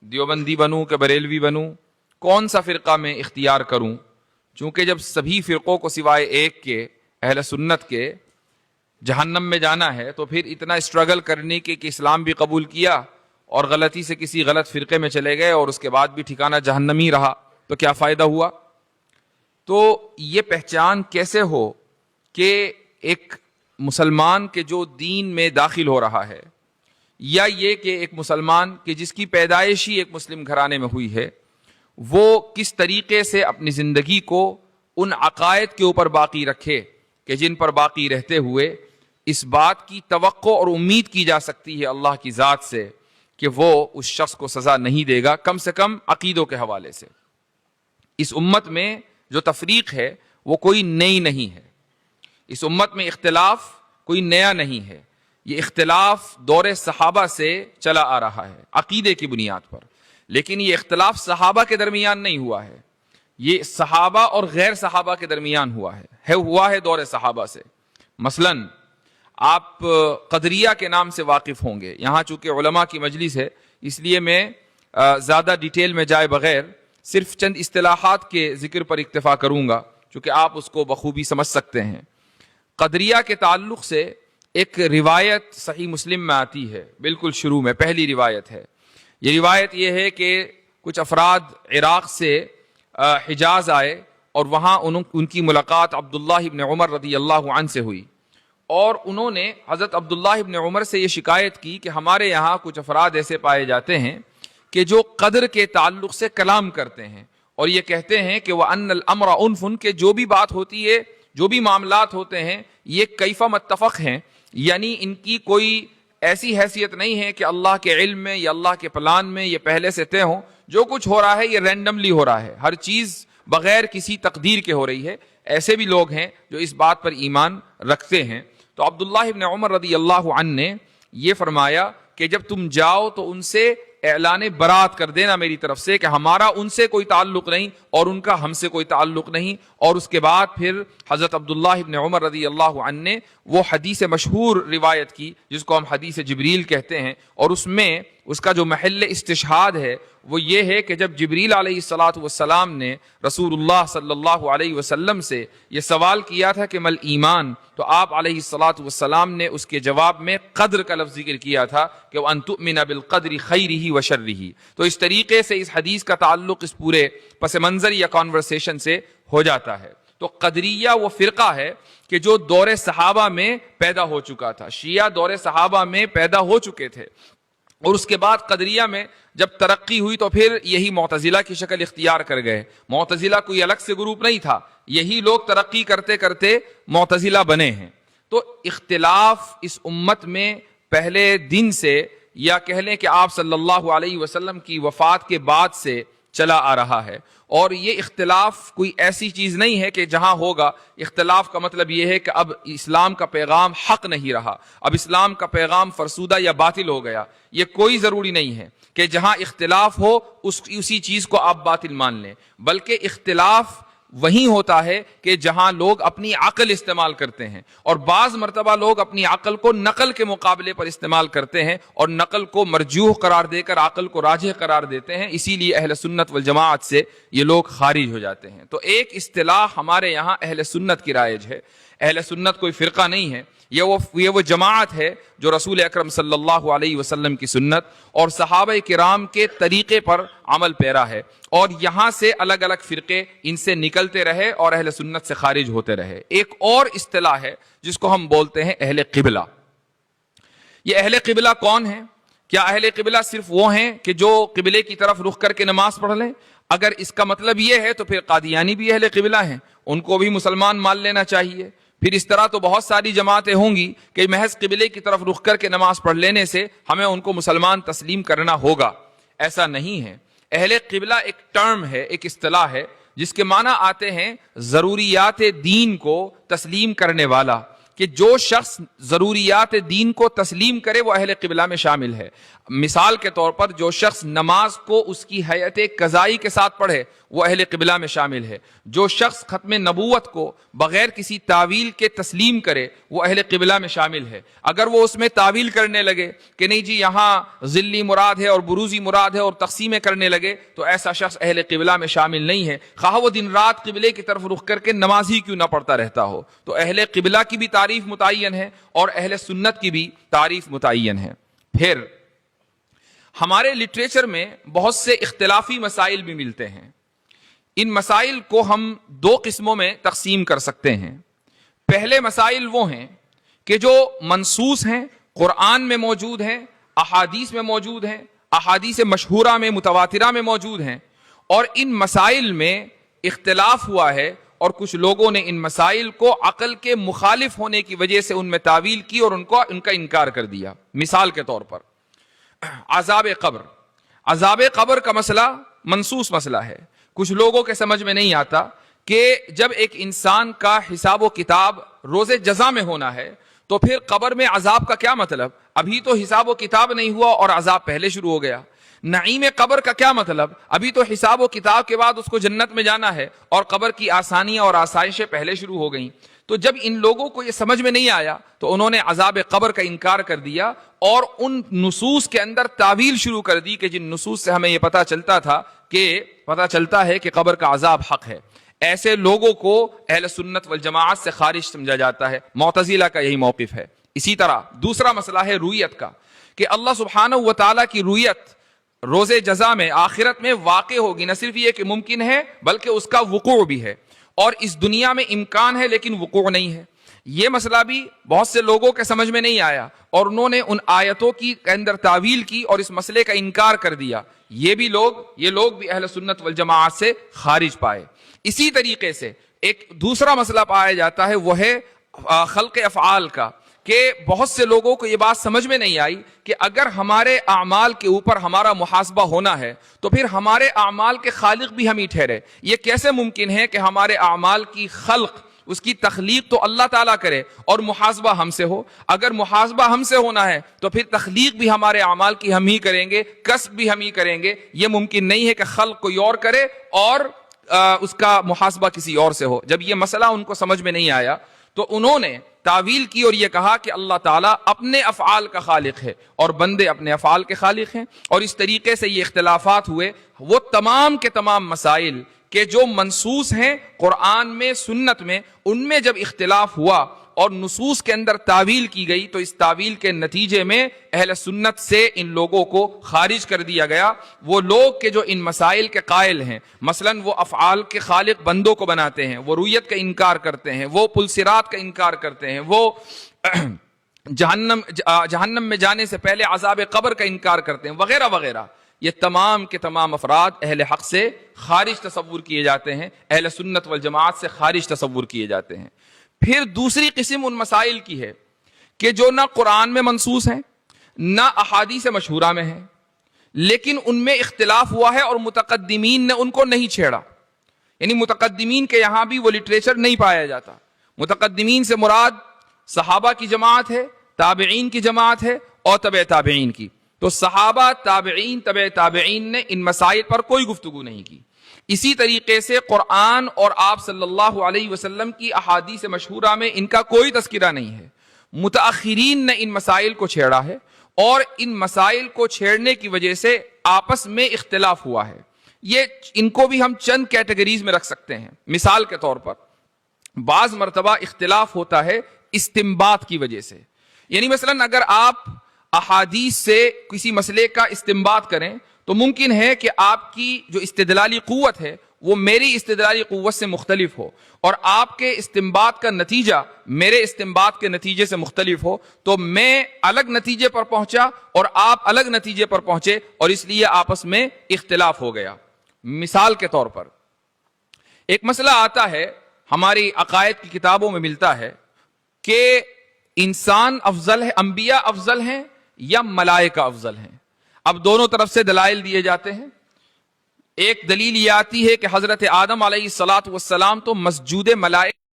دیوبندی بنوں کہ بریلوی بنوں، کون سا فرقہ میں اختیار کروں؟ چونکہ جب سبھی فرقوں کو سوائے ایک کے، اہل سنت کے، جہنم میں جانا ہے تو پھر اتنا اسٹرگل کرنے کے کہ اسلام بھی قبول کیا اور غلطی سے کسی غلط فرقے میں چلے گئے اور اس کے بعد بھی ٹھکانہ جہنم ہی رہا، تو کیا فائدہ ہوا؟ تو یہ پہچان کیسے ہو کہ ایک مسلمان کے جو دین میں داخل ہو رہا ہے، یا یہ کہ ایک مسلمان کہ جس کی پیدائش ہی ایک مسلم گھرانے میں ہوئی ہے، وہ کس طریقے سے اپنی زندگی کو ان عقائد کے اوپر باقی رکھے کہ جن پر باقی رہتے ہوئے اس بات کی توقع اور امید کی جا سکتی ہے اللہ کی ذات سے کہ وہ اس شخص کو سزا نہیں دے گا، کم سے کم عقیدوں کے حوالے سے۔ اس امت میں جو تفریق ہے وہ کوئی نئی نہیں ہے، اس امت میں اختلاف کوئی نیا نہیں ہے، یہ اختلاف دور صحابہ سے چلا آ رہا ہے عقیدے کی بنیاد پر، لیکن یہ اختلاف صحابہ کے درمیان نہیں ہوا ہے، یہ صحابہ اور غیر صحابہ کے درمیان ہوا ہے دور صحابہ سے۔ مثلا آپ قدریہ کے نام سے واقف ہوں گے، یہاں چونکہ علماء کی مجلس ہے اس لیے میں زیادہ ڈیٹیل میں جائے بغیر صرف چند اصطلاحات کے ذکر پر اکتفا کروں گا چونکہ آپ اس کو بخوبی سمجھ سکتے ہیں۔ قدریہ کے تعلق سے ایک روایت صحیح مسلم میں آتی ہے، بالکل شروع میں پہلی روایت ہے۔ یہ روایت یہ ہے کہ کچھ افراد عراق سے حجاز آئے اور وہاں ان کی ملاقات عبداللہ ابن عمر رضی اللہ عنہ سے ہوئی، اور انہوں نے حضرت عبداللہ ابن عمر سے یہ شکایت کی کہ ہمارے یہاں کچھ افراد ایسے پائے جاتے ہیں کہ جو قدر کے تعلق سے کلام کرتے ہیں اور یہ کہتے ہیں کہ وَأَنَّ الْأَمْرَ أُنْفٌ، کہ جو بھی بات ہوتی ہے، جو بھی معاملات ہوتے ہیں یہ کیف متفق ہیں، یعنی ان کی کوئی ایسی حیثیت نہیں ہے کہ اللہ کے علم میں یا اللہ کے پلان میں یہ پہلے سے طے ہوں، جو کچھ ہو رہا ہے یہ رینڈملی ہو رہا ہے، ہر چیز بغیر کسی تقدیر کے ہو رہی ہے۔ ایسے بھی لوگ ہیں جو اس بات پر ایمان رکھتے ہیں۔ تو عبداللہ ابن عمر رضی اللہ عنہ نے یہ فرمایا کہ جب تم جاؤ تو ان سے اعلان برات کر دینا میری طرف سے کہ ہمارا ان سے کوئی تعلق نہیں اور ان کا ہم سے کوئی تعلق نہیں۔ اور اس کے بعد پھر حضرت عبداللہ ابن عمر رضی اللہ عنہ نے وہ حدیث مشہور روایت کی جس کو ہم حدیث جبریل کہتے ہیں، اور اس میں اس کا جو محل استشہاد ہے وہ یہ ہے کہ جب جبریل علیہ الصلاۃ والسلام نے رسول اللہ صلی اللہ علیہ وسلم سے یہ سوال کیا تھا کہ مل ایمان، تو آپ علیہ الصلاۃ والسلام نے اس کے جواب میں قدر کا لفظ ذکر کیا تھا کہ وَأَن تُؤْمِنَ بِالْقَدْرِ خَيْرِهِ وَشَرِّهِ۔ تو اس طریقے سے اس حدیث کا تعلق اس پورے پس منظر یا کانورسیشن سے ہو جاتا ہے۔ تو قدریہ وہ فرقہ ہے کہ جو دور صحابہ میں پیدا ہو چکا تھا، شیعہ دور صحابہ میں پیدا ہو چکے تھے، اور اس کے بعد قدریہ میں جب ترقی ہوئی تو پھر یہی معتزلہ کی شکل اختیار کر گئے۔ معتزلہ کوئی الگ سے گروپ نہیں تھا، یہی لوگ ترقی کرتے کرتے معتزلہ بنے ہیں۔ تو اختلاف اس امت میں پہلے دن سے، یا کہہ لیں کہ آپ صلی اللہ علیہ وسلم کی وفات کے بعد سے چلا آ رہا ہے، اور یہ اختلاف کوئی ایسی چیز نہیں ہے کہ جہاں ہوگا اختلاف کا مطلب یہ ہے کہ اب اسلام کا پیغام حق نہیں رہا، اب اسلام کا پیغام فرسودہ یا باطل ہو گیا۔ یہ کوئی ضروری نہیں ہے کہ جہاں اختلاف ہو اسی چیز کو آپ باطل مان لیں، بلکہ اختلاف وہیں ہوتا ہے کہ جہاں لوگ اپنی عقل استعمال کرتے ہیں، اور بعض مرتبہ لوگ اپنی عقل کو نقل کے مقابلے پر استعمال کرتے ہیں اور نقل کو مرجوح قرار دے کر عقل کو راجح قرار دیتے ہیں، اسی لیے اہل سنت والجماعت سے یہ لوگ خارج ہو جاتے ہیں۔ تو ایک اصطلاح ہمارے یہاں اہل سنت کی رائج ہے، اہل سنت کوئی فرقہ نہیں ہے، یہ وہ جماعت ہے جو رسول اکرم صلی اللہ علیہ وسلم کی سنت اور صحابہ کرام کے طریقے پر عمل پیرا ہے، اور یہاں سے الگ الگ فرقے ان سے نکلتے رہے اور اہل سنت سے خارج ہوتے رہے۔ ایک اور اصطلاح ہے جس کو ہم بولتے ہیں اہل قبلہ۔ یہ اہل قبلہ کون ہیں؟ کیا اہل قبلہ صرف وہ ہیں کہ جو قبلے کی طرف رخ کر کے نماز پڑھ لیں؟ اگر اس کا مطلب یہ ہے تو پھر قادیانی بھی اہل قبلہ ہیں، ان کو بھی مسلمان مان لینا چاہیے۔ پھر اس طرح تو بہت ساری جماعتیں ہوں گی کہ محض قبلے کی طرف رخ کر کے نماز پڑھ لینے سے ہمیں ان کو مسلمان تسلیم کرنا ہوگا۔ ایسا نہیں ہے۔ اہل قبلہ ایک ٹرم ہے، ایک اصطلاح ہے جس کے معنی آتے ہیں ضروریات دین کو تسلیم کرنے والا، کہ جو شخص ضروریات دین کو تسلیم کرے وہ اہل قبلہ میں شامل ہے. مثال کے طور پر جو شخص نماز کو اس کی حیت قضائی کے ساتھ پڑھے وہ اہل قبلہ میں شامل ہے. جو شخص ختم نبوت کو بغیر کسی تعویل کے تسلیم کرے وہ اہل قبلہ میں شامل ہے. اگر وہ اس میں تعویل کرنے لگے کہ نہیں جی یہاں ذلی مراد ہے اور بروزی مراد ہے اور تقسیمیں کرنے لگے تو ایسا شخص اہل قبلہ میں شامل نہیں ہے, خواہ وہ دن رات قبلے کی طرف رخ کر کے نماز ہی کیوں نہ پڑھتا رہتا ہو. تو اہل قبلہ کی بھی تعریف متعین ہے اور اہل سنت کی بھی تعریف متعین ہے. پھر ہمارے لٹریچر میں بہت سے اختلافی مسائل بھی ملتے ہیں. ان مسائل کو ہم دو قسموں میں تقسیم کر سکتے ہیں. پہلے مسائل وہ ہیں کہ جو منصوص ہیں, قرآن میں موجود ہیں, احادیث میں موجود ہیں, احادیث مشہورہ میں متواترہ میں موجود ہیں, اور ان مسائل میں اختلاف ہوا ہے اور کچھ لوگوں نے ان مسائل کو عقل کے مخالف ہونے کی وجہ سے ان میں تعویل کی اور ان کا انکار کر دیا. مثال کے طور پر عذاب قبر. عذاب قبر کا مسئلہ منصوص مسئلہ ہے. کچھ لوگوں کے سمجھ میں نہیں آتا کہ جب ایک انسان کا حساب و کتاب روز جزا میں ہونا ہے تو پھر قبر میں عذاب کا کیا مطلب؟ ابھی تو حساب و کتاب نہیں ہوا اور عذاب پہلے شروع ہو گیا. نعیم قبر کا کیا مطلب؟ ابھی تو حساب و کتاب کے بعد اس کو جنت میں جانا ہے اور قبر کی آسانیاں اور آسائشیں پہلے شروع ہو گئیں. تو جب ان لوگوں کو یہ سمجھ میں نہیں آیا تو انہوں نے عذاب قبر کا انکار کر دیا اور ان نصوص کے اندر تعویل شروع کر دی کہ جن نصوص سے ہمیں یہ پتہ چلتا ہے کہ قبر کا عذاب حق ہے. ایسے لوگوں کو اہل سنت والجماعت سے خارج سمجھا جاتا ہے. معتزلہ کا یہی موقف ہے. اسی طرح دوسرا مسئلہ ہے رویت کا, کہ اللہ سبحانہ و تعالیٰ کی رویت روز جزا میں آخرت میں واقع ہوگی. نہ صرف یہ کہ ممکن ہے بلکہ اس کا وقوع بھی ہے, اور اس دنیا میں امکان ہے لیکن وقوع نہیں ہے. یہ مسئلہ بھی بہت سے لوگوں کے سمجھ میں نہیں آیا اور انہوں نے ان آیتوں کی اندر تعویل کی اور اس مسئلے کا انکار کر دیا. یہ لوگ بھی اہل سنت والجماعت سے خارج پائے. اسی طریقے سے ایک دوسرا مسئلہ پایا جاتا ہے, وہ ہے خلق افعال کا, کہ بہت سے لوگوں کو یہ بات سمجھ میں نہیں آئی کہ اگر ہمارے اعمال کے اوپر ہمارا محاسبہ ہونا ہے تو پھر ہمارے اعمال کے خالق بھی ہم ہی ٹھہرے. یہ کیسے ممکن ہے کہ ہمارے اعمال کی خلق, اس کی تخلیق تو اللہ تعالیٰ کرے اور محاسبہ ہم سے ہو؟ اگر محاسبہ ہم سے ہونا ہے تو پھر تخلیق بھی ہمارے اعمال کی ہم ہی کریں گے, کسب بھی ہم ہی کریں گے. یہ ممکن نہیں ہے کہ خلق کوئی اور کرے اور اس کا محاسبہ کسی اور سے ہو. جب یہ مسئلہ ان کو سمجھ میں نہیں آیا تو انہوں نے تعویل کی اور یہ کہا کہ اللہ تعالیٰ اپنے افعال کا خالق ہے اور بندے اپنے افعال کے خالق ہیں. اور اس طریقے سے یہ اختلافات ہوئے. وہ تمام کے تمام مسائل کہ جو منصوص ہیں قرآن میں سنت میں, ان میں جب اختلاف ہوا اور نصوص کے اندر تعویل کی گئی تو اس تعویل کے نتیجے میں اہل سنت سے ان لوگوں کو خارج کر دیا گیا. وہ لوگ کہ جو ان مسائل کے قائل ہیں, مثلاً وہ افعال کے خالق بندوں کو بناتے ہیں, وہ رویت کا انکار کرتے ہیں, وہ پل صراط کا انکار کرتے ہیں, وہ جہنم میں جانے سے پہلے عذاب قبر کا انکار کرتے ہیں, وغیرہ وغیرہ. یہ تمام کے تمام افراد اہل حق سے خارج تصور کیے جاتے ہیں, اہل سنت والجماعت سے خارج تصور کیے جاتے ہیں. پھر دوسری قسم ان مسائل کی ہے کہ جو نہ قرآن میں منصوص ہیں نہ احادیث مشہورہ میں ہیں, لیکن ان میں اختلاف ہوا ہے اور متقدمین نے ان کو نہیں چھیڑا. یعنی متقدمین کے یہاں بھی وہ لٹریچر نہیں پایا جاتا. متقدمین سے مراد صحابہ کی جماعت ہے, تابعین کی جماعت ہے اور تبع تابعین کی. تو صحابہ, تابعین, تبع تابعین نے ان مسائل پر کوئی گفتگو نہیں کی. اسی طریقے سے قرآن اور آپ صلی اللہ علیہ وسلم کی احادیث مشہورہ میں ان کا کوئی تذکرہ نہیں ہے. متاخرین نے ان مسائل کو چھیڑا ہے اور ان مسائل کو چھیڑنے کی وجہ سے آپس میں اختلاف ہوا ہے. یہ ان کو بھی ہم چند کیٹیگریز میں رکھ سکتے ہیں. مثال کے طور پر بعض مرتبہ اختلاف ہوتا ہے استنباط کی وجہ سے. یعنی مثلاً اگر آپ احادیث سے کسی مسئلے کا استنباط کریں تو ممکن ہے کہ آپ کی جو استدلالی قوت ہے وہ میری استدلالی قوت سے مختلف ہو اور آپ کے استنباط کا نتیجہ میرے استنباط کے نتیجے سے مختلف ہو, تو میں الگ نتیجے پر پہنچا اور آپ الگ نتیجے پر پہنچے اور اس لیے آپس میں اختلاف ہو گیا. مثال کے طور پر ایک مسئلہ آتا ہے, ہماری عقائد کی کتابوں میں ملتا ہے کہ انسان افضل ہے, انبیاء افضل ہیں یا ملائکہ افضل ہیں. اب دونوں طرف سے دلائل دیے جاتے ہیں. ایک دلیل یہ آتی ہے کہ حضرت آدم علیہ الصلاۃ والسلام تو مسجود ملائکہ